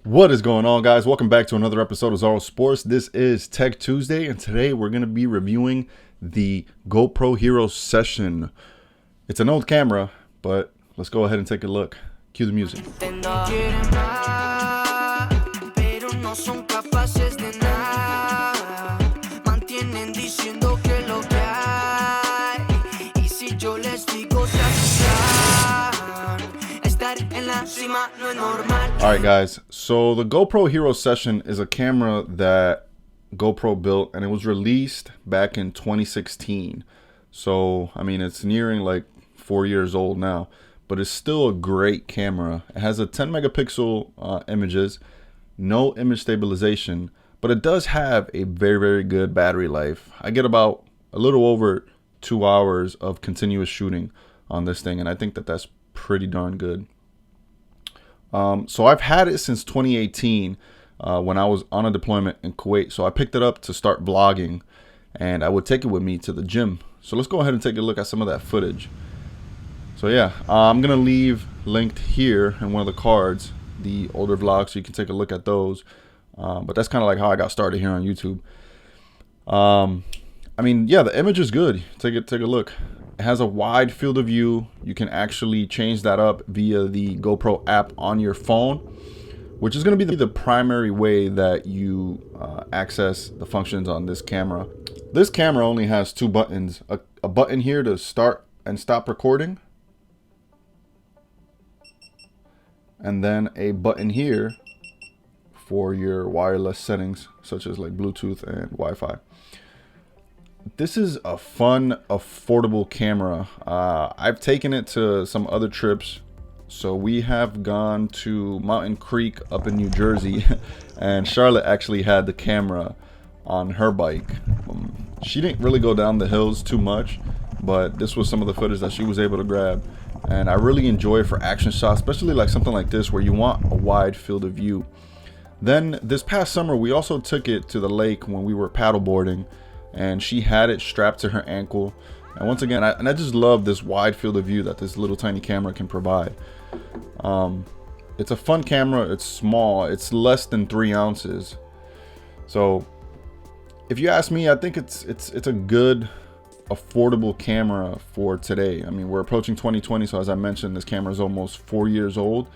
What is going on, guys? Welcome back to another episode of Zarosports. This is Tech Tuesday, and today we're going to be reviewing the GoPro Hero Session. It's an old camera, but let's go ahead and take a look. Cue the music. Alright guys, so the GoPro Hero Session is a camera that GoPro built, and it was released back in 2016. So I mean, it's nearing like 4 years old now, but it's still a great camera. It has a 10 megapixel images, no image stabilization, but it does have a very good battery life. I get about a little over 2 hours of continuous shooting on this thing, and I think that that's pretty darn good. So I've had it since 2018 when I was on a deployment in Kuwait. So I picked it up to start vlogging, and I would take it with me to the gym. So let's go ahead and take a look at some of that footage. So yeah, I'm gonna leave linked here in one of the cards the older vlogs, so you can take a look at those. But that's kind of like how I got started here on YouTube. I mean, yeah, the image is good. Take a look. It has a wide field of view. You can actually change that up via the GoPro app on your phone, which is going to be the primary way that you access the functions on this camera. This camera only has two buttons, a button here to start and stop recording, and then a button here for your wireless settings, such as like Bluetooth and Wi-Fi. This is a fun, affordable camera. I've taken it to some other trips. So we have gone to Mountain Creek up in New Jersey, and Charlotte actually had the camera on her bike. She didn't really go down the hills too much, but this was some of the footage that she was able to grab. And I really enjoy it for action shots, especially like something like this where you want a wide field of view. Then this past summer, we also took it to the lake when we were paddleboarding, and she had it strapped to her ankle. And once again, I just love this wide field of view that this little tiny camera can provide. It's a fun camera. It's small. It's less than 3 ounces. So if you ask me, I think it's a good, affordable camera for today. I mean, we're approaching 2020, so as I mentioned, this camera is almost 4 years old.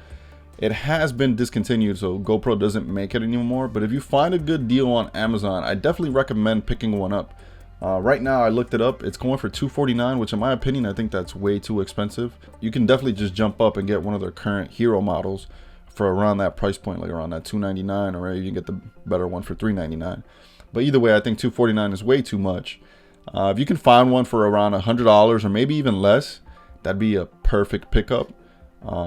It has been discontinued, so GoPro doesn't make it anymore. But if you find a good deal on Amazon, I definitely recommend picking one up. Right now, I looked it up. It's going for $249, which in my opinion, I think that's way too expensive. You can definitely just jump up and get one of their current Hero models for around that price point, like around that $299, or you can get the better one for $399. But either way, I think $249 is way too much. If you can find one for around $100 or maybe even less, that'd be a perfect pickup.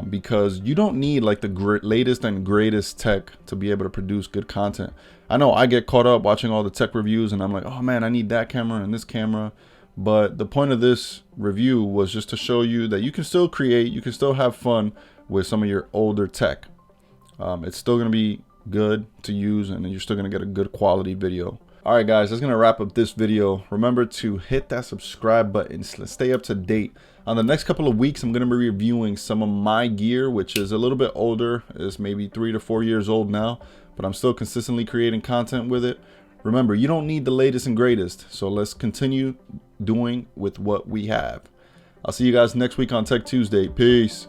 Because you don't need like the latest and greatest tech to be able to produce good content. I know I get caught up watching all the tech reviews, and I'm like, oh man, I need that camera and this camera. But the point of this review was just to show you that you can still create, you can still have fun with some of your older tech. It's still going to be good to use, and you're still going to get a good quality video. All right, guys, that's going to wrap up this video. Remember to hit that subscribe button. Let's stay up to date. On the next couple of weeks, I'm going to be reviewing some of my gear, which is a little bit older. It's maybe 3 to 4 years old now, but I'm still consistently creating content with it. Remember, you don't need the latest and greatest, so let's continue doing with what we have. I'll see you guys next week on Tech Tuesday. Peace.